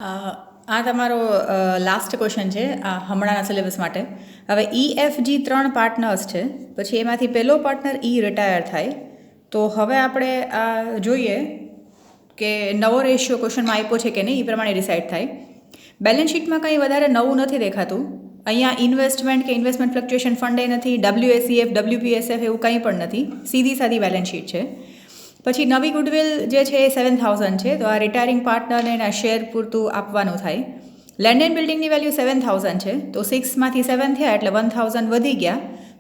આ તમારો last question છે હમણાંના સિલેબસ માટે. હવે EFG 3 પાર્ટનર્સ છે, પછી એમાંથી પહેલો પાર્ટનર રિટાયર થાય. તો હવે આપણે જોઈએ કે નવો રેશિયો ક્વેશ્ચનમાં આપ્યો છે કે નહીં, એ પ્રમાણે ડિસાઇડ થાય. બેલેન્સ શીટમાં કંઈ વધારે નવું નથી દેખાતું. અહીંયા ઇન્વેસ્ટમેન્ટ કે ઇન્વેસ્ટમેન્ટ ફ્લક્ચ્યુએશન ફંડ એ નથી, WACF WPSF એવું કંઈ પણ નથી, સીધી સાદી બેલેન્સ શીટ છે. પછી નવી ગુડવિલ જે છે એ 7,000 છે, તો આ રિટાયરિંગ પાર્ટનરને એના શેર પૂરતું આપવાનું થાય. લેન્ડ એન્ડ બિલ્ડિંગની વેલ્યુ 7,000 છે, તો 6માંથી 7 થયા એટલે 1,000 વધી ગયા.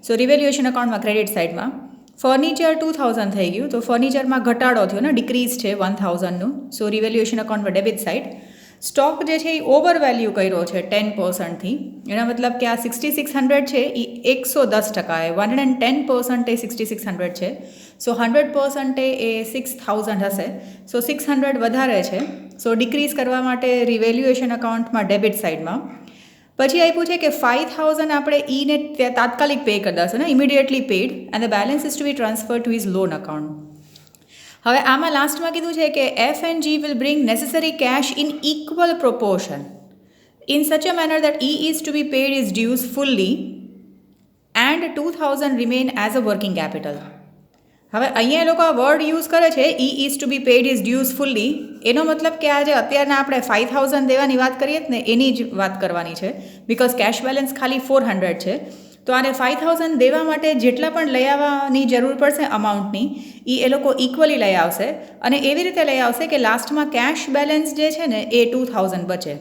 સો રિવેલ્યુએશન અકાઉન્ટમાં ક્રેડિટ સાઇડમાં. ફર્નિચર 2,000 થઈ ગયું, તો ફર્નિચરમાં ઘટાડો થયો ને, ડિક્રીઝ છે 1,000નું. સો રિવેલ્યુએશન અકાઉન્ટમાં ડેબિટ સાઇડ. સ્ટોક જે છે એ ઓવર વેલ્યુ કર્યો છે 10%થી. એના મતલબ કે આ 6,600 છે એ 110%, 110% એ 6,600 છે. સો 100% એ 6,000 હશે. સો 600 વધારે છે. સો ડિક્રીઝ કરવા માટે રિવેલ્યુએશન અકાઉન્ટમાં ડેબિટ સાઇડમાં. પછી આપ્યું છે કે 5,000 આપણે ઈને તાત્કાલિક પે કરી દેશે ને, immediately paid, and the balance is to be transfer to his loan account. હવે આમાં લાસ્ટમાં કીધું છે કે F&G will bring necessary cash in equal proportion in such a manner that E is to be paid his dues fully and 2,000 remain as a working capital. હવે અહીંયા એ લોકો આ વર્ડ યુઝ કરે છે, E is to be paid his dues fully. એનો મતલબ કે આજે અત્યારના આપણે 5,000 દેવાની વાત કરીએ ને એની જ વાત કરવાની છે, બિકોઝ કેશ બેલેન્સ ખાલી 400 છે. તો આને 5,000 દેવા માટે જેટલા પણ લઈ આવવાની જરૂર પડશે અમાઉન્ટની, એ લોકો ઇક્વલી લઈ આવશે, અને એવી રીતે લઈ આવશે કે લાસ્ટમાં કેશ બેલેન્સ જે છે ને એ 2,000 બચે.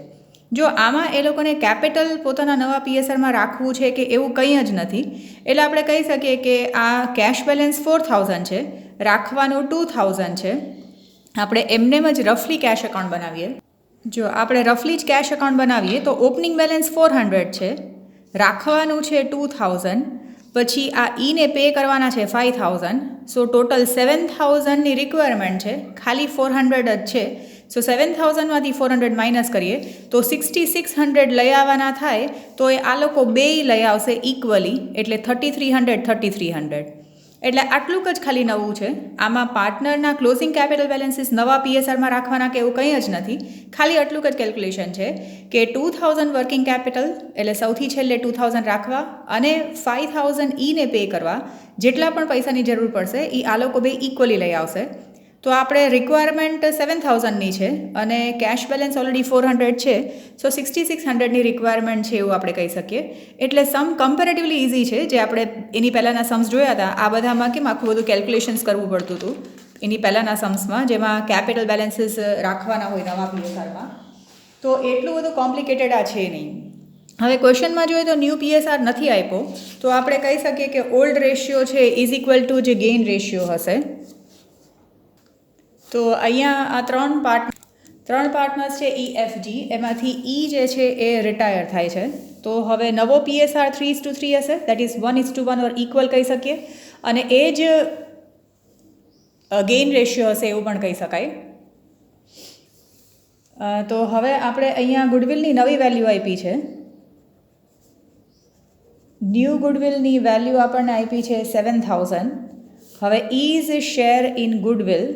જો આમાં એ લોકોને કેપિટલ પોતાના નવા PSRમાં રાખવું છે કે એવું કંઈ જ નથી, એટલે આપણે કહી શકીએ કે આ કેશ બેલેન્સ 4,000 છે, રાખવાનું 2,000 છે. આપણે એમનેમ જ રફલી કેશ એકાઉન્ટ બનાવીએ. જો આપણે રફલી જ કેશ એકાઉન્ટ બનાવીએ તો ઓપનિંગ બેલેન્સ 400 છે, રાખવાનું છે 2,000, પછી આ ઈને પે કરવાના છે 5,000. સો ટોટલ 7,000ની રિક્વાયરમેન્ટ છે, ખાલી 400 જ છે. સો 7,000માંથી 400 માઇનસ કરીએ તો 6,600 લઈ આવવાના થાય, તો એ આ લોકો બેય લઈ આવશે ઇક્વલી, એટલે 3,300. એટલે આટલું જ ખાલી નવું છે. આમાં પાર્ટનરના ક્લોઝિંગ કેપિટલ બેલેન્સીસ નવા PSRમાં રાખવાના કે એવું કંઈ જ નથી, ખાલી આટલું જ કેલ્ક્યુલેશન છે કે 2,000 વર્કિંગ કેપિટલ, એટલે સૌથી છેલ્લે 2,000 રાખવા, અને 5,000 ઈને પે કરવા. જેટલા પણ પૈસાની જરૂર પડશે એ આ લોકો બે ઇક્વલી લઈ આવશે. તો આપણે રિક્વાયરમેન્ટ 7,000ની છે અને કેશ બેલેન્સ ઓલરેડી 400 છે, સો 6,600ની રિક્વાયરમેન્ટ છે એવું આપણે કહી શકીએ. એટલે સમ કમ્પેરેટિવલી ઇઝી છે. જે આપણે એની પહેલાંના સમ્સ જોયા હતા, આ બધામાં કેમ આખું બધું કેલ્ક્યુલેશન્સ કરવું પડતું હતું એની પહેલાંના સમ્સમાં, જેમાં કેપિટલ બેલેન્સીસ રાખવાના હોય નવા PSRમાં, તો એટલું બધું કોમ્પ્લિકેટેડ આ છે નહીં. હવે ક્વેશ્ચનમાં જોઈએ તો ન્યૂ PSR નથી આપ્યો, તો આપણે કહી શકીએ કે ઓલ્ડ રેશિયો છે ઇઝ ઇક્વલ ટુ જે ગેઇન રેશિયો હશે. તો અહીંયા આ ત્રણ પાર્ટનર્સ છે EFG, એમાંથી E જે છે એ રિટાયર થાય છે. તો હવે નવો PSR 3:3 હશે, દેટ ઇઝ 1:1 ઓર ઇક્વલ કહી શકીએ, અને એ જ ગેઇન રેશિયો હશે એવું પણ કહી શકાય. તો હવે આપણે અહીંયા ગુડવિલની નવી વેલ્યુ આપી છે. ન્યૂ ગુડવિલની વેલ્યુ આપણને આપી છે 7,000. હવે is share in goodwill.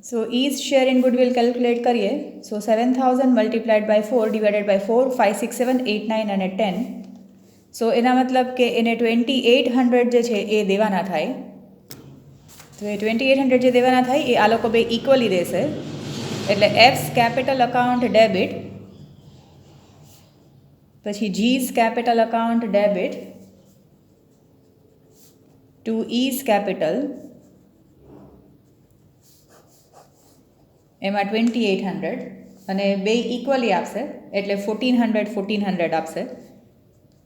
So is share in goodwill calculate કરીએ, સો 7,000 મલ્ટીપ્લાઇડ બાય 4 ડિવાઇડેડ બાય 4, 5, 6, 7, 8, 9 અને 10. સો એના મતલબ કે એને 2,800 જે છે એ દેવાના થાય. તો એ 2,800 જે દેવાના થાય એ આ લોકો બે ઇક્વલી દેશે, એટલે એફ્સ કેપિટલ અકાઉન્ટ ડેબિટ, પછી જીસ capital account debit to is capital, એમાં 2,800, અને બે ઇક્વલી આપશે એટલે 1,400 આપશે.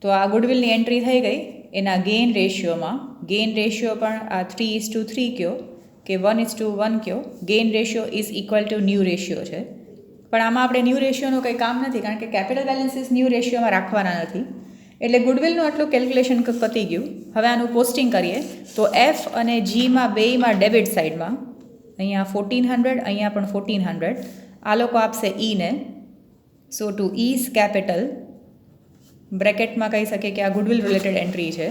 તો આ ગુડવિલની એન્ટ્રી થઈ ગઈ એના ગેઇન રેશિયોમાં. ગેઇન રેશિયો પણ આ 3:3 કયો કે 1:1 કયો, gain ratio is equal to new ratio છે. પણ આમાં આપણે ન્યૂ રેશિયોનું કંઈ કામ નથી, કારણ કે કેપિટલ બેલેન્સીસ ન્યૂ રેશિયોમાં રાખવાના નથી. એટલે ગુડવિલનું આટલું કેલ્ક્યુલેશન પતી ગયું. હવે આનું પોસ્ટિંગ કરીએ તો F અને Gમાં બેયમાં ડેબિટ સાઇડમાં અહીંયા 1,400, અહીંયા પણ 1,400 આ લોકો આપશે ઈને. સો ટુ ઇઝ કેપિટલ, બ્રેકેટમાં કહી શકીએ કે આ ગુડવિલ રિલેટેડ એન્ટ્રી છે,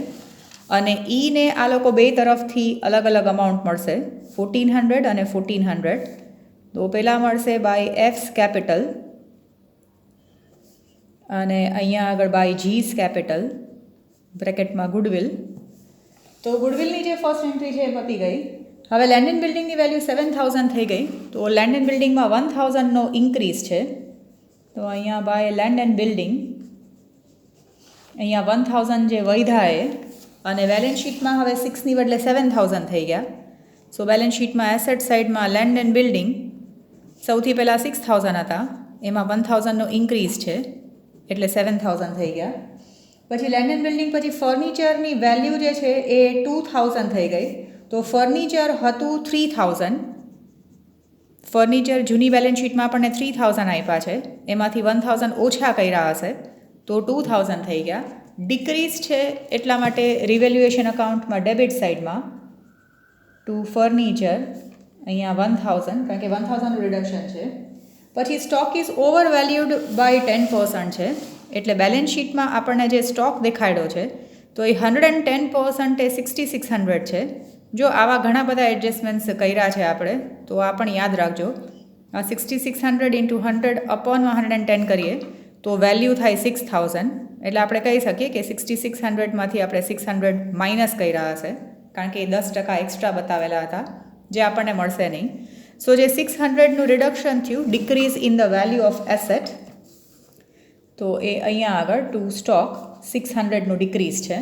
અને ઈને આ લોકો બે તરફથી અલગ અલગ અમાઉન્ટ મળશે, 1,400 અને 1,400. તો પહેલાં મળશે બાય એફ્સ કેપિટલ અને અહીંયા આગળ બાય જીસ કેપિટલ બ્રેકેટમાં ગુડવિલ. તો ગુડવિલની જે ફર્સ્ટ એન્ટ્રી છે એ પતી ગઈ. હવે લેન્ડ એન્ડ બિલ્ડિંગની વેલ્યુ 7000 થઈ ગઈ. તો લેન્ડ એન્ડ બિલ્ડિંગમાં 1000નો ઇન્ક્રીઝ છે. તો અહીંયા બાય લેન્ડ એન્ડ બિલ્ડિંગ અહીંયા 1000 જે વધ્યા એ અને બેલેન્સ શીટમાં હવે 6ની બદલે 7000 થઈ ગયા. સો બેલેન્સ શીટમાં એસેટ સાઇડમાં લેન્ડ એન્ડ બિલ્ડિંગ સૌથી પહેલાં 6000 હતા, એમાં 1000નો ઇન્ક્રીઝ છે એટલે 7000 થઈ ગયા. પછી લેન્ડ એન્ડ બિલ્ડિંગ પછી ફર્નિચરની વેલ્યુ જે છે એ 2000 થઈ ગઈ. તો ફર્નિચર હતું 3000. ફર્નિચર જૂની બેલેન્સ શીટમાં આપણને 3000 આપ્યા છે, એમાંથી 1000 ઓછા કર્યા હશે તો 2000 થઈ ગયા. ડિક્રીઝ છે એટલા માટે રિવેલ્યુએશન અકાઉન્ટમાં ડેબિટ સાઇડમાં ટુ ફર્નિચર અહીંયા 1000 કારણ કે 1000નું રિડક્શન છે. પછી stock is overvalued by 10% છે એટલે બેલેન્સ શીટમાં આપણને જે સ્ટોક દેખાડ્યો છે તો એ 110% એ 6600 છે. જો આવા ઘણા બધા એડજસ્ટમેન્ટ્સ કર્યા છે આપણે તો આ પણ યાદ રાખજો. આ 6600 ઇન્ટુ 100 અપોનમાં 110 કરીએ તો વેલ્યુ થાય 6000. એટલે આપણે કહી શકીએ કે 6600માંથી આપણે 600 માઇનસ કર્યા હશે કારણ કે એ 10% એક્સ્ટ્રા બતાવેલા હતા જે આપણને મળશે નહીં. સો જે 600નું રિડક્શન થયું decrease in the value of asset, તો એ અહીંયા આગળ ટુ સ્ટોક 600નું ડિક્રીઝ છે.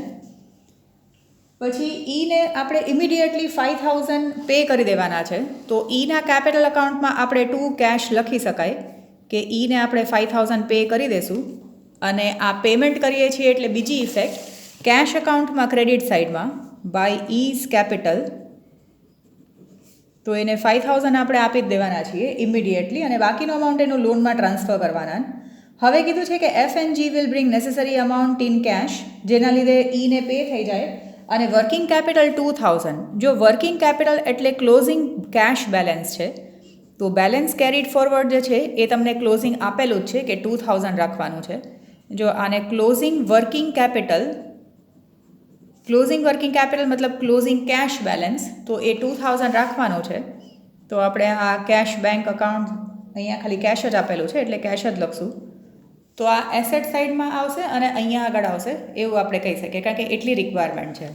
પછી ઈને આપણે ઇમિડિયેટલી 5000 પે કરી દેવાના છે. તો ઈના કેપિટલ અકાઉન્ટમાં આપણે ટુ કેશ લખી શકાય કે ઈને આપણે 5000 પે કરી દેશું અને આ પેમેન્ટ કરીએ છીએ એટલે બીજી ઇફેક્ટ કેશ અકાઉન્ટમાં ક્રેડિટ સાઇડમાં બાય ઈઝ કેપિટલ. તો એને 5000 આપણે આપી જ દેવાના છીએ ઇમિડિયેટલી અને બાકીનો અમાઉન્ટ એનું લોનમાં ટ્રાન્સફર કરવાના. હવે કીધું છે કે FNG will bring necessary amount in cash, જેના લીધે ઈને પે થઈ જાય. અને વર્કિંગ કેપિટલ 2000. જો વર્કિંગ કેપિટલ એટલે ક્લોઝિંગ કેશ બેલેન્સ છે તો બેલેન્સ કેરીડ ફોરવર્ડ જે છે એ તમને ક્લોઝિંગ આપેલું જ છે કે 2000 રાખવાનું છે. જો આને ક્લોઝિંગ વર્કિંગ કેપિટલ મતલબ ક્લોઝિંગ કેશ બેલેન્સ, તો એ 2000 રાખવાનું છે. તો આપણે આ કેશ બેંક અકાઉન્ટ અહીંયા ખાલી કેશ જ આપેલું છે એટલે કેશ જ લખશું. તો આ એસેટ સાઇડમાં આવશે અને અહીંયા આગળ આવશે એવું આપણે કહી શકીએ કારણ કે એટલી રિક્વાયરમેન્ટ છે.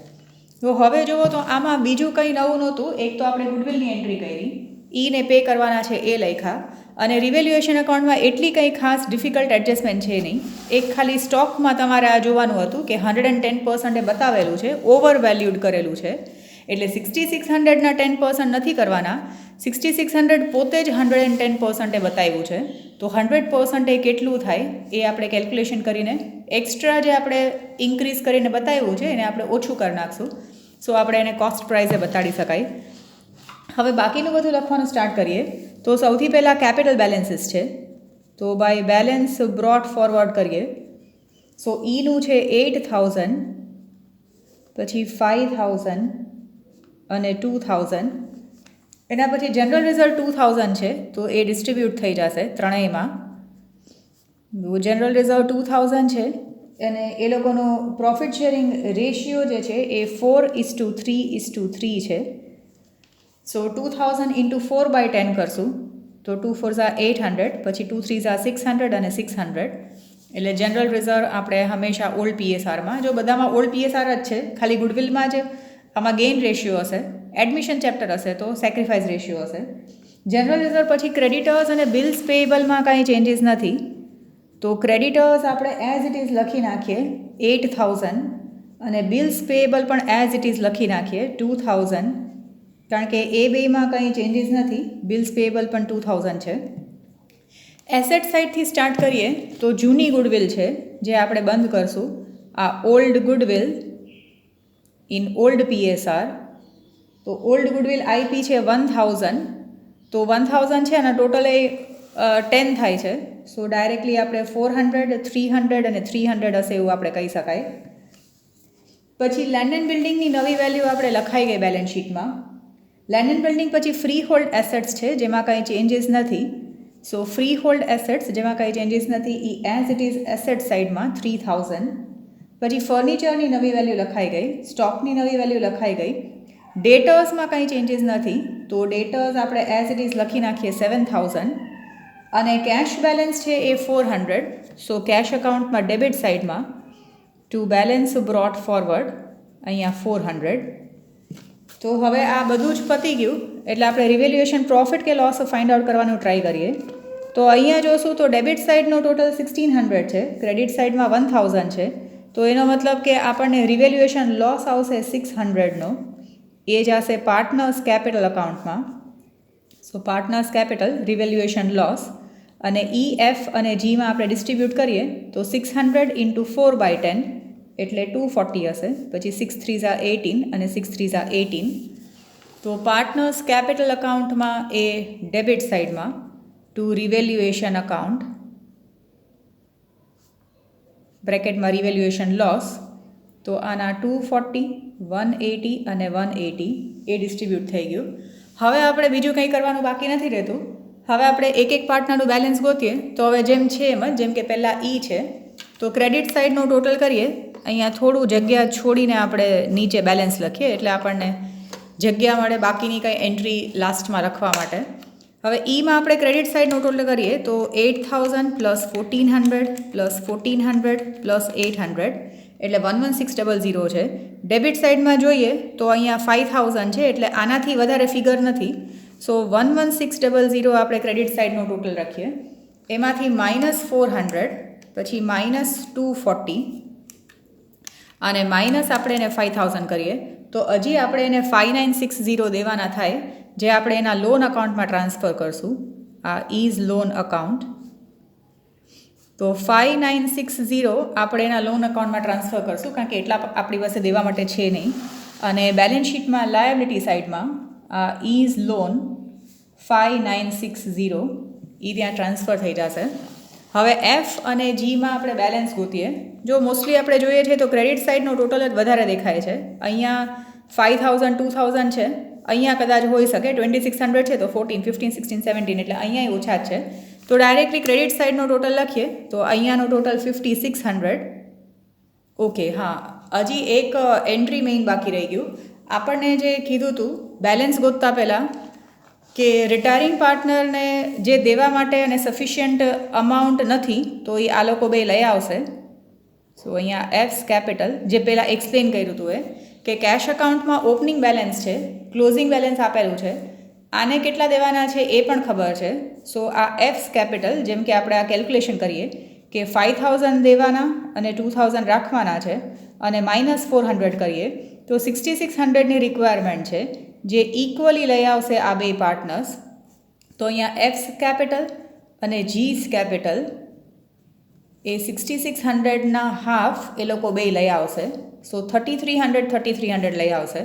તો હવે જુઓ તો આમાં બીજું કંઈ નવું નહોતું. એક તો આપણે ગુડવિલની એન્ટ્રી કરી, ઈને પે કરવાના છે એ લખ્યા અને રિવેલ્યુએશન અકાઉન્ટમાં એટલી કંઈ ખાસ ડિફિકલ્ટ એડજસ્ટમેન્ટ છે નહીં. એક ખાલી સ્ટોકમાં તમારે આ જોવાનું હતું કે 110% એ બતાવેલું છે, ઓવર વેલ્યુડ કરેલું છે એટલે 6600ના 10% નથી કરવાના. 6600 પોતે જ 110% એ બતાવ્યું છે તો 100% એ કેટલું થાય એ આપણે કેલ્ક્યુલેશન કરીને એક્સ્ટ્રા જે આપણે ઇન્ક્રીઝ કરીને બતાવ્યું છે એને આપણે ઓછું કરી નાખશું. સો આપણે એને કોસ્ટ પ્રાઇઝે બતાડી શકાય. હવે બાકીનું બધું લખવાનું સ્ટાર્ટ કરીએ. તો સૌથી પહેલાં કેપિટલ બેલેન્સીસ છે તો બાય બેલેન્સ બ્રોટ ફોરવર્ડ કરીએ. સો ઈનું છે 8000, પછી 5000 અને 2000. એના પછી જનરલ રિઝર્વ 2000 છે તો એ ડિસ્ટ્રીબ્યુટ થઈ જશે ત્રણેયમાં. જનરલ રિઝર્વ 2000 છે અને એ લોકોનો પ્રોફિટ શેરિંગ રેશિયો જે છે એ 4:3:3 છે. સો 2000 ઇન્ટુ 4/10 કરશું તો 2 4 800, પછી 2 3 600 અને 600. એટલે જનરલ રિઝર્વ આપણે હંમેશા ઓલ્ડ પીએસઆરમાં, જો બધામાં ઓલ્ડ પીએસઆર જ છે, ખાલી ગુડવિલમાં જ આમાં ગેઇન રેશિયો હશે, એડમિશન ચેપ્ટર હશે તો સેક્રિફાઈસ રેશિયો હશે. જનરલ રિઝર્વ પછી ક્રેડિટર્સ અને બિલ્સ પેએબલમાં કાંઈ ચેન્જીસ નથી તો ક્રેડિટર્સ આપણે એઝ ઇટ ઇઝ લખી નાખીએ 8000 અને બિલ્સ પેએબલ પણ એઝ ઇટ ઇઝ લખી નાખીએ 2000 કારણ કે એ બેમાં કંઈ ચેન્જીસ નથી. બિલ્સ પેએબલ પણ 2000 છે. એસેટ સાઇડથી સ્ટાર્ટ કરીએ તો જૂની ગુડવિલ છે જે આપણે બંધ કરશું. આ ઓલ્ડ ગુડવિલ ઇન ઓલ્ડ પીએસઆર. તો ઓલ્ડ ગુડવિલ આઈપી છે 1000, તો 1000 છે અને ટોટલ એ 10 થાય છે. સો ડાયરેક્ટલી આપણે 400, 300 અને 300 હશે એવું આપણે કહી શકાય. પછી લેન્ડ એન્ડ બિલ્ડિંગની નવી વેલ્યુ આપણે લખાઈ ગઈ બેલેન્સ શીટમાં. લેન્ડ એન્ડ બિલ્ડિંગ પછી ફ્રી હોલ્ડ એસેટ્સ છે જેમાં કંઈ ચેન્જીસ નથી. સો ફ્રી હોલ્ડ એસેટ્સ જેમાં કંઈ ચેન્જીસ નથી એ એઝ ઇટ ઇઝ એસેટ સાઇડમાં 3000. પછી ફર્નિચરની નવી વેલ્યુ લખાઈ ગઈ, સ્ટોકની નવી વેલ્યુ લખાઈ ગઈ. ડેટર્સમાં કંઈ ચેન્જીસ નથી, તો ડેટર્સ આપણે એઝ ઇટ ઇઝ લખી નાખીએ 7000 અને કેશ બેલેન્સ છે એ 400. સો કેશ અકાઉન્ટમાં ડેબિટ સાઇડમાં ટુ બેલેન્સ બ્રોટ ફોરવર્ડ અહીંયા 400. તો હવે આ બધું જ પતી ગયું એટલે આપણે રિવેલ્યુએશન પ્રોફિટ કે લોસ ફાઇન્ડ આઉટ કરવાનું ટ્રાય કરીએ. તો અહીંયા જોશું તો ડેબિટ સાઇડનો ટોટલ 1600 છે, ક્રેડિટ સાઇડમાં 1000 છે. તો એનો મતલબ કે આપણને રિવેલ્યુએશન લોસ આવશે 600નો, એ જશે પાર્ટનર્સ કેપિટલ અકાઉન્ટમાં. સો પાર્ટનર્સ કેપિટલ રિવેલ્યુએશન લોસ અને EF અને Gમાં આપણે ડિસ્ટ્રીબ્યુટ કરીએ તો 600 ઇન્ટુ 4/10 એટલે 240 હશે. પછી 6 3 18 અને 6 3 18. તો પાર્ટનર્સ કેપિટલ અકાઉન્ટમાં એ ડેબિટ સાઇડમાં ટુ રિવેલ્યુએશન અકાઉન્ટ બ્રેકેટમાં રિવેલ્યુએશન લોસ, તો આના 240 180 અને 180 એ ડિસ્ટ્રીબ્યુટ થઈ ગયું. હવે આપણે બીજું કંઈ કરવાનું બાકી નથી રહેતું. હવે આપણે એક એક પાર્ટનરનું બેલેન્સ ગોતીએ. તો હવે જેમ છે એમ જ, જેમ કે પહેલાં છે તો ક્રેડિટ સાઇડનું ટોટલ કરીએ. અહીંયા થોડું જગ્યા છોડીને આપણે નીચે બેલેન્સ લખીએ એટલે આપણને જગ્યા મળે બાકીની કંઈ એન્ટ્રી લાસ્ટમાં લખવા માટે. હવે માં આપણે ક્રેડિટ સાઇડનું ટોટલ કરીએ તો 8000 પ્લસ 1400 પ્લસ 1400 પ્લસ 800 એટલે 11600 છે. ડેબિટ સાઇડમાં જોઈએ તો અહીંયા 5000 છે એટલે આનાથી વધારે ફિગર નથી. સો 11600 આપણે ક્રેડિટ સાઇડનું ટોટલ રાખીએ. એમાંથી -400 પછી -240 અને માઇનસ આપણે એને 5000 કરીએ તો હજી આપણે એને 5960 દેવાના થાય, જે આપણે એના લોન અકાઉન્ટમાં ટ્રાન્સફર કરશું. આ ઇઝ લોન અકાઉન્ટ. તો 5960 આપણે એના લોન અકાઉન્ટમાં ટ્રાન્સફર કરશું કારણ કે એટલા આપણી પાસે દેવા માટે છે નહીં. અને બેલેન્સ શીટમાં લાયબિલિટી સાઇડમાં આ ઇઝ લોન 5960 એ ત્યાં ટ્રાન્સફર થઈ જશે. હવે F અને Gમાં આપણે બેલેન્સ ગોતીએ. જો મોસ્ટલી આપણે જોઈએ છીએ તો ક્રેડિટ સાઇડનો ટોટલ જ વધારે દેખાય છે. અહીંયા 5000 2000 છે, અહીંયા કદાચ હોઈ શકે 2600 છે તો 14 15 16 17 એટલે અહીંયા ઓછા જ છે. તો ડાયરેક્ટલી ક્રેડિટ સાઇડનો ટોટલ લખીએ તો અહીંયાનો ટોટલ 5600. ઓકે, હા, હજી એક એન્ટ્રી મેઇન બાકી રહી ગયું. આપણને જે કીધું હતું બેલેન્સ ગોતતા પહેલાં કે રિટાયરિંગ પાર્ટનરને જે દેવા માટે અને સફિશિયન્ટ અમાઉન્ટ નથી તો એ આ લોકો બે લઈ આવશે. સો અહીંયા એફ્સ કેપિટલ જે પહેલાં એક્સપ્લેન કર્યું હતું એ કે કેશ અકાઉન્ટમાં ઓપનિંગ બેલેન્સ છે, ક્લોઝિંગ બેલેન્સ આપેલું છે, આને કેટલા દેવાના છે એ પણ ખબર છે. સો આ એફ્સ કેપિટલ જેમ કે આપણે આ કેલ્ક્યુલેશન કરીએ કે 5000 દેવાના અને 2000 રાખવાના છે અને -400 કરીએ તો 6600ની રિક્વાયરમેન્ટ છે, જે ઇક્વલી લઈ આવશે આ બે પાર્ટનર્સ. તો અહીંયા એફ્સ કેપિટલ અને જીસ કેપિટલ એ 6600ના હાફ એ લોકો બે લઈ આવશે. સો 3300 લઈ આવશે.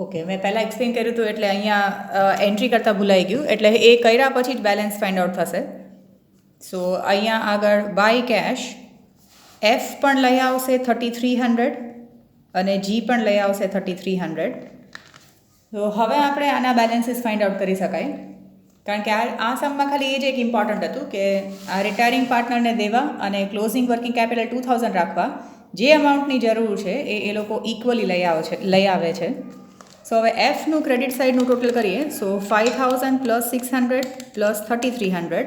ઓકે, મેં પહેલાં એક્સપ્લેન કર્યું હતું એટલે અહીંયા એન્ટ્રી કરતાં ભૂલાઈ ગયું, એટલે એ કર્યા પછી જ બેલેન્સ ફાઇન્ડ આઉટ થશે. સો અહીંયા આગળ બાય કેશ એફ પણ લઈ આવશે 3300 અને જી પણ લઈ આવશે 3300. તો હવે આપણે આના બેલેન્સીસ ફાઇન્ડ આઉટ કરી શકાય, કારણ કે આ સમમાં ખાલી એ જ એક ઇમ્પોર્ટન્ટ હતું કે આ રિટાયરિંગ પાર્ટનરને દેવા અને ક્લોઝિંગ વર્કિંગ કેપિટલ 2000 રાખવા જે અમાઉન્ટની જરૂર છે એ લોકો ઇક્વલી લઈ આવે છે. સો હવે એફનું ક્રેડિટ સાઇડનું ટોટલ કરીએ. સો 5000 પ્લસ 600 પ્લસ 3300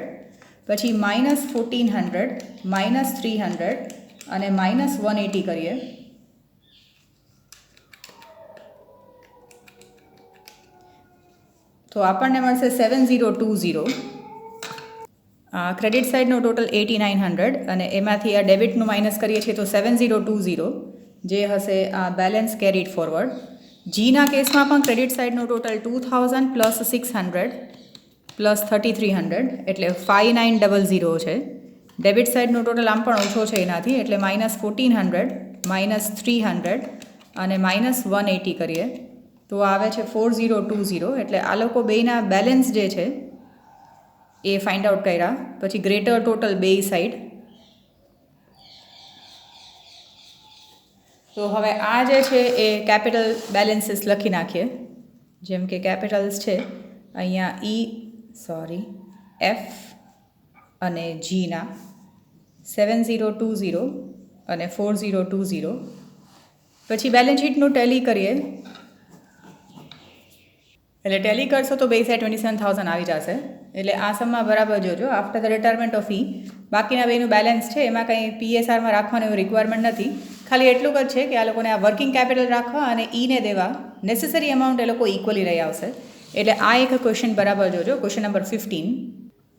પછી -1400 -300 અને -180 કરીએ. તો આપણને મળશે 7020. ક્રેડિટ સાઇડનો ટોટલ 8900 અને એમાંથી આ ડેબિટનું માઇનસ કરીએ છીએ તો 7020 જે હશે આ બેલેન્સ કેરીડ ફોરવર્ડ. જીના કેસમાં પણ ક્રેડિટ સાઇડનો ટોટલ 2000 પ્લસ 600 પ્લસ 3300 એટલે 5900 છે. ડેબિટ સાઇડનો ટોટલ આમ પણ ઓછો છે એનાથી એટલે -1400 -300 અને -180 કરીએ તો આવે છે 4020. એટલે આ લોકો બેના બેલેન્સ જે છે એ ફાઇન્ડ આઉટ કર્યા. પછી ગ્રેટર ટોટલ બે સાઇડ. તો હવે આ જે છે એ કેપિટલ બેલેન્સીસ લખી નાખીએ. જેમ કે કેપિટલ્સ છે અહીંયા એફ અને જીના 7020 અને 4020. પછી બેલેન્સ શીટનું ટેલી કરીએ એટલે ટેલી કરશો તો બે સાઈડ 27,000 આવી જશે. એટલે આ સમમાં બરાબર જોજો. આફ્ટર ધ રિટાયરમેન્ટ ઓફ ઈ બાકીના બેનું બેલેન્સ છે એમાં કંઈ PSRમાં રાખવાનું એવું રિક્વાયરમેન્ટ નથી. ખાલી એટલું જ છે કે આ લોકોને આ વર્કિંગ કેપિટલ રાખવા અને ઈને દેવા નેસેસરી અમાઉન્ટ એ લોકો ઇક્વલી રહી આવશે. એટલે આ એક ક્વેશ્ચન બરાબર જોજો, ક્વેશ્ચન નંબર 15.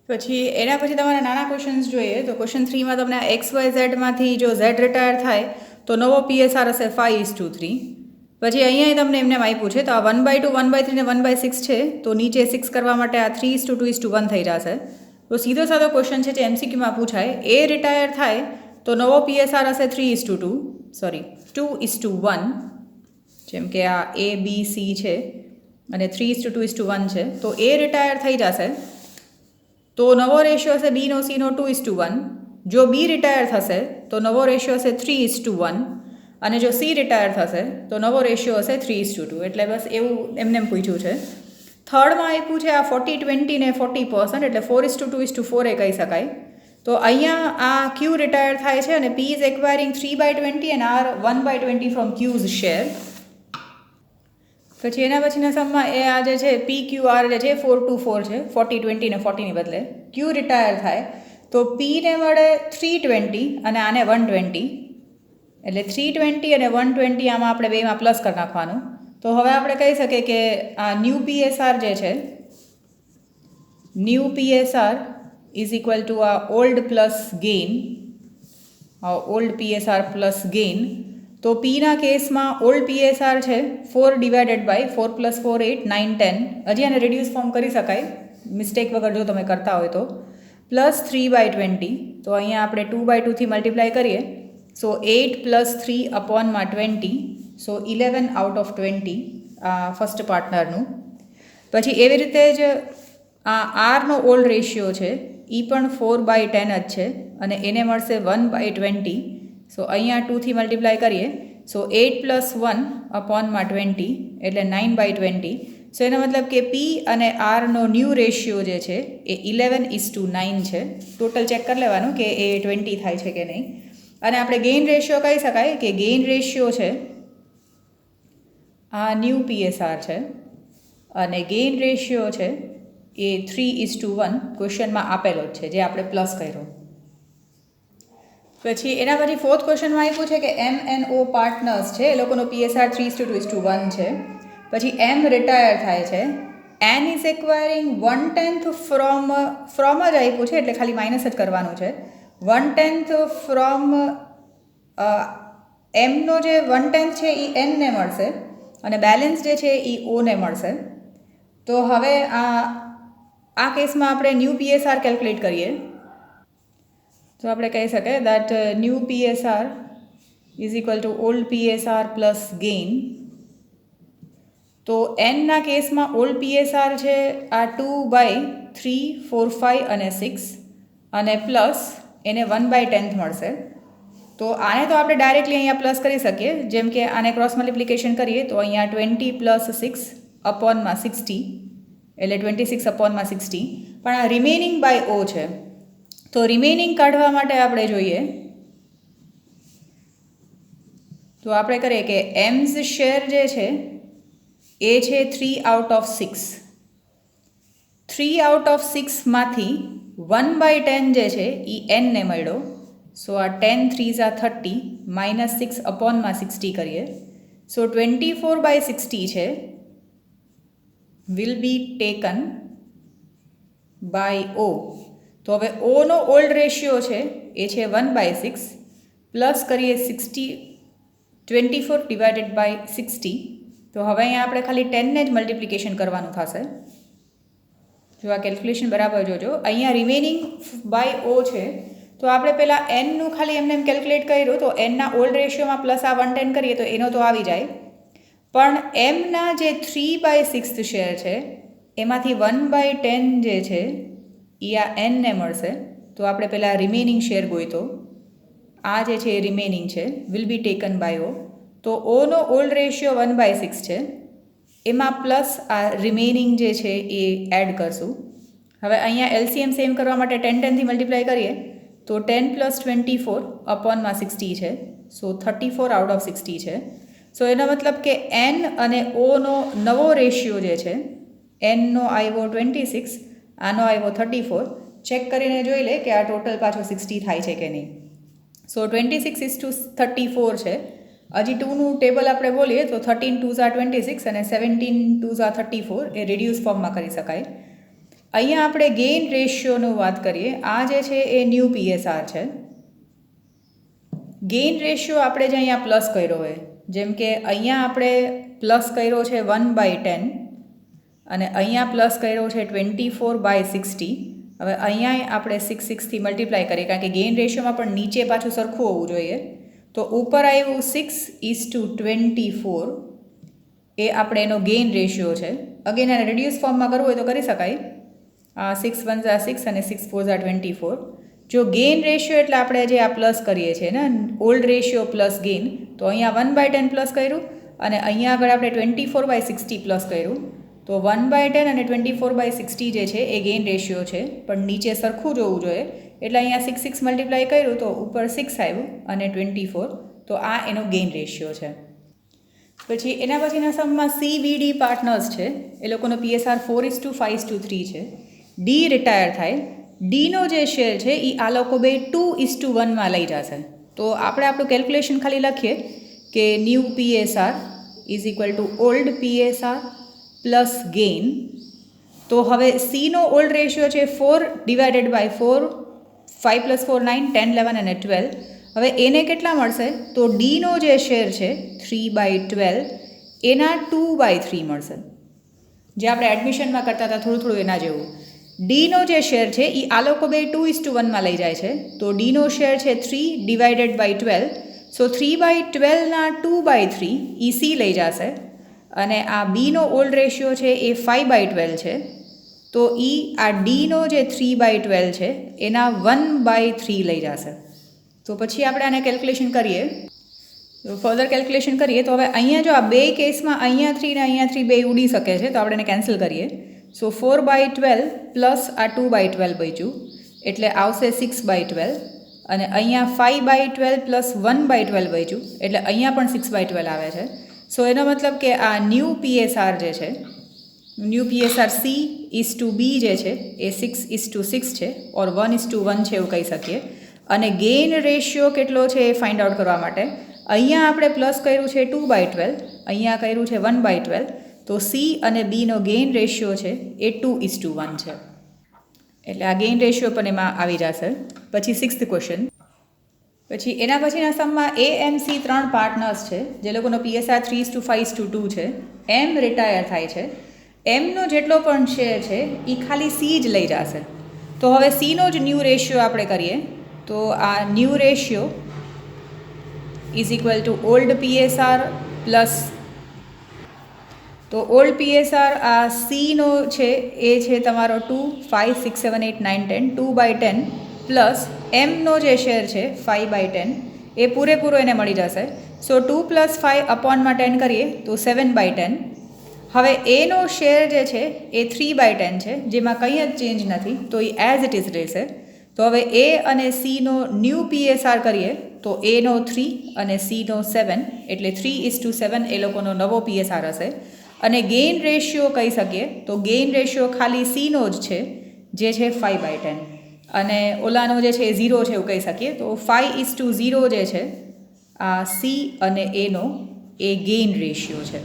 પછી એના પછી તમારા નાના ક્વેશ્ચન્સ જોઈએ તો ક્વેશ્ચન 3માં તમને XYZમાંથી જો Z રિટાયર થાય તો નવો PSR હશે 5:3. પછી અહીંયા તમને એમને આપ્યું છે તો આ 1/2, 1/3 ને 1/6 છે તો નીચે 6 કરવા માટે આ 3:2:1 થઈ જશે. તો સીધો સાદો ક્વેશ્ચન છે જે MCQમાં પૂછાય. એ રિટાયર થાય તો નવો PSR હશે 2:1. જેમ કે આ ABC છે અને 3:2:1 છે તો એ રિટાયર થઈ જશે તો નવો રેશિયો હશે B નો C નો 2:1. જો B રિટાયર થશે તો નવો રેશિયો હશે 3:1 અને જો C રિટાયર થશે તો નવો રેશિયો હશે 3:2. એટલે બસ એવું એમને પૂછ્યું છે. થર્ડમાં આપ્યું છે આ 40-20 ને 40%, એટલે 4:2:4 એ કહી શકાય. તો અહીંયા આ Q રિટાયર થાય છે અને P is acquiring 3/20 and R 1/20 from Q's share. પછી એના પછીના સમમાં એ આ જે છે PQR જે છે 4:4 છે, 40-20 ને 40ની બદલે. Q રિટાયર થાય તો P ને મળે 320 અને આને 120. એટલે 320 અને 120 આમાં આપણે બેમાં પ્લસ કરી નાખવાનું. તો હવે આપણે કહી શકીએ કે આ ન્યૂ PSR જે છે, new PSR is equal to આ old plus gain, old PSR plus gain. તો પીના કેસમાં ઓલ્ડ PSR છે 4/4 + 4 8 9 10. હજી આને રિડ્યુસ ફોર્મ કરી શકાય મિસ્ટેક વગર જો તમે કરતા હોય તો, પ્લસ 3/20. તો અહીંયા આપણે 2/2થી મલ્ટીપ્લાય કરીએ સો 8 + 3/20. સો 11 આઉટ ઓફ 20 ફર્સ્ટ પાર્ટનરનું. પછી એવી રીતે જ આ આરનો ઓલ્ડ રેશિયો છે એ પણ 4/10 જ છે અને એને મળશે 1/20. સો અહીંયા 2થી મલ્ટીપ્લાય કરીએ સો 8 + 1/20 એટલે 9/20. સો એનો મતલબ કે પી અને આરનો ન્યૂ રેશિયો જે છે એ 11:9 છે. ટોટલ ચેક કરી લેવાનું કે એ 20 થાય છે કે નહીં. અને આપણે ગેઇન રેશિયો કહી શકાય કે ગેઇન રેશિયો છે આ ન્યૂ PSR છે અને ગેઇન રેશિયો છે એ 3:1 ક્વેશ્ચનમાં આપેલો જ છે જે આપણે પ્લસ કર્યો. પછી એના પછી ફોર્થ ક્વેશ્ચનમાં આપ્યું છે કે MNO પાર્ટનર્સ છે એ લોકોનો PSR 3:1 છે. પછી M રિટાયર થાય છે, N ઇઝ એક્વાયરિંગ 1/10 ફ્રોમ જ આપ્યું છે એટલે ખાલી માઇનસ જ કરવાનું છે. 1/10 ફ્રોમ એમનો જે 1/10 છે એ N ને મળશે અને બેલેન્સ જે છે એ O ને મળશે. તો હવે આ કેસમાં આપણે ન્યૂ PSR કેલ્ક્યુલેટ કરીએ તો આપણે કહી શકીએ that new PSR is equal two old PSR plus gain. તો એનના કેસમાં ઓલ્ડ PSR છે આ 2/3 4 5 અને 6 અને પ્લસ એને 1/10 મળશે. તો આને તો આપણે ડાયરેક્ટલી અહીંયા પ્લસ કરી શકીએ, જેમ કે આને ક્રોસ મલ્ટિપ્લિકેશન કરીએ તો અહીંયા 20 + 6/60 એટલે 26/60. પણ આ રિમેનિંગ બાય O છે તો રિમેનિંગ કાઢવા માટે આપણે જોઈએ તો આપણે કરીએ કે એમ્સ શેર જે છે એ છે 3/6. 3/6માંથી 1/10 જે છે એ N ને મળ્યો. સો આ 10 3s are 30 -6/60 કરીએ સો 24/60 છે will be taken by O. તો હવે ઓનો ઓલ્ડ રેશિયો છે એ છે 1/6 પ્લસ કરીએ 24/60. તો હવે અહીંયા આપણે ખાલી 10 ને જ મલ્ટિપ્લિકેશન કરવાનું થશે. જો આ કેલ્ક્યુલેશન બરાબર જોજો. અહીંયા રિમેનિંગ બાય O છે તો આપણે પહેલાં એનનું ખાલી એમને કેલ્ક્યુલેટ કર્યું તો એનના ઓલ્ડ રેશિયોમાં પ્લસ આ 1/10 કરીએ તો એનો તો આવી જાય. પણ એમના જે 3/6 શેર છે એમાંથી 1/10 જે છે એ આ એનને મળશે. તો આપણે પહેલાં રિમેનિંગ શેર ગોઈતો, આ જે છે એ રિમેનિંગ છે will be taken by O. તો ઓનો ઓલ્ડ રેશિયો 1/6 છે, એમાં પ્લસ આ રિમેનિંગ જે છે એ એડ કરશું. હવે અહીંયા LCM સેમ કરવા માટે 10 થી મલ્ટીપ્લાય કરીએ તો 10 + 24/60 છે. સો 34 આઉટ ઓફ 60 છે. સો એનો મતલબ કે N અને Oનો નવો રેશિયો જે છે એનનો આવ્યો 26, આનો આવ્યો 34. ચેક કરીને જોઈ લે કે આ ટોટલ પાછો 60 થાય છે કે નહીં. સો 26:34 છે. હજી 2નું ટેબલ આપણે બોલીએ તો 13 2s are 26 અને 17 2s are 34 એ રિડ્યુસ ફોર્મમાં કરી શકાય. અહીંયા આપણે ગેઇન રેશિયોનું વાત કરીએ. આ જે છે એ ન્યૂ PSR છે. ગેઇન રેશિયો આપણે જે અહીંયા પ્લસ કર્યો હોય, જેમ કે અહીંયા આપણે પ્લસ કર્યો છે 1/10 અને અહીંયા પ્લસ કર્યો છે 24/60. હવે અહીંયા આપણે 6 મલ્ટીપ્લાય કરીએ, કારણ કે ગેઇન રેશિયોમાં પણ નીચે પાછું સરખું હોવું જોઈએ. તો ઉપર આવ્યું 6:24 એ આપણે એનો ગેઇન રેશિયો છે. અગેન એને રિડ્યુસ ફોર્મમાં કરવું હોય તો કરી શકાય. 6 1s are 6 અને 6 4s are 24. જો ગેઇન રેશિયો એટલે આપણે જે આ પ્લસ કરીએ છીએ ને, ઓલ્ડ રેશિયો પ્લસ ગેઇન, તો અહીંયા 1/10 પ્લસ કર્યું અને અહીંયા આગળ આપણે 24/60 પ્લસ કર્યું. તો 1/10 અને 24/60 જે છે એ ગેઇન રેશિયો છે, પણ નીચે સરખું જોવું જોઈએ. એટલે અહીંયા 6 મલ્ટીપ્લાય કર્યું તો ઉપર 6 આવ્યું અને 24. તો આ એનો ગેઇન રેશિયો છે. પછી એના પછીના સમમાં CVD પાર્ટનર્સ છે, એ લોકોનો PSR 4:5:3 છે. ડી રિટાયર થાય. ડીનો જે શેર છે એ આ લોકો બે 2:1 લઈ જશે. તો આપણે આપણું કેલ્ક્યુલેશન ખાલી લખીએ કે new PSR is equal two old PSR plus gain. તો હવે સીનો ઓલ્ડ રેશિયો છે 4/4, 5 + 4 9, 10 11 અને 12. હવે એને કેટલા મળશે? તો ડીનો જે શેર છે 3/12 એના 2/3 મળશે. જે આપણે એડમિશનમાં કરતા હતા થોડું એના જેવું. ડીનો જે શેર છે એ આ લોકો બે 2:1 લઈ જાય છે. તો ડીનો શેર છે 3/12. સો 3/12 2/3 એ સી લઈ જશે અને આ બીનો ઓલ્ડ રેશિયો છે એ 5/12 છે. તો આ ડીનો જે 3/12 છે એના 1/3 લઈ જશે. તો પછી આપણે આને કેલ્ક્યુલેશન કરીએ, ફર્ધર કેલ્ક્યુલેશન કરીએ તો હવે અહીંયા જો આ બે કેસમાં અહીંયા 3 ને અહીંયા 3 બે ઉડી શકે છે, તો આપણે એને કેન્સલ કરીએ. સો 4/12 પ્લસ આ 2/12 બચ્યું એટલે આવશે 6/12 અને અહીંયા 5/12 પ્લસ 1/12 બચ્યું એટલે અહીંયા પણ 6/12 આવે છે. સો એનો મતલબ કે આ ન્યૂ PSR જે છે, ન્યૂ PSR C:B જે છે એ 6:6 છે ઓર 1:1 છે એવું કહી શકીએ. અને ગેઇન રેશિયો કેટલો છે એ ફાઇન્ડ આઉટ કરવા માટે અહીંયા આપણે પ્લસ કર્યું છે 2/12, અહીંયા કર્યું છે 1/12. તો સી અને બીનો ગેઇન રેશિયો છે એ 2:1 છે. એટલે આ ગેઇન રેશિયો પણ એમાં આવી જશે. પછી 6th ક્વેશ્ચન. પછી એના પછીના સમમાં AMC 3 પાર્ટનર્સ છે, જે લોકોનો PSR 3:5:2 છે. એમ રિટાયર થાય છે. એમનો જેટલો પણ શેર છે એ ખાલી સી જ લઈ જશે. તો હવે સીનો જ ન્યૂ રેશિયો આપણે કરીએ. તો આ new ratio is equal two old PSR plus, તો ઓલ્ડ PSR આ સીનો છે એ છે તમારો 2, 5, 6, 7, 8, 9, 10, 2/10 પ્લસ એમનો જે શેર છે 5/10 એ પૂરેપૂરો એને મળી જશે. સો 2 + 5/10 કરીએ તો 7/10. હવે એનો શેર જે છે એ 3/10 છે, જેમાં કંઈ જ ચેન્જ નથી, તો એ એઝ ઇટ ઇઝ રહેશે. તો હવે એ અને સીનો ન્યૂ PSR કરીએ તો એનો 3 અને સીનો 7 એટલે 3:7 એ લોકોનો નવો PSR હશે. અને ગેઇન રેશિયો કહી શકીએ તો ગેઇન રેશિયો ખાલી સીનો જ છે, જે છે 5/10 અને ઓલાનો જે છે એ 0 છે એવું કહી શકીએ. તો 5:0 જે છે આ સી અને એનો એ ગેઇન રેશિયો છે.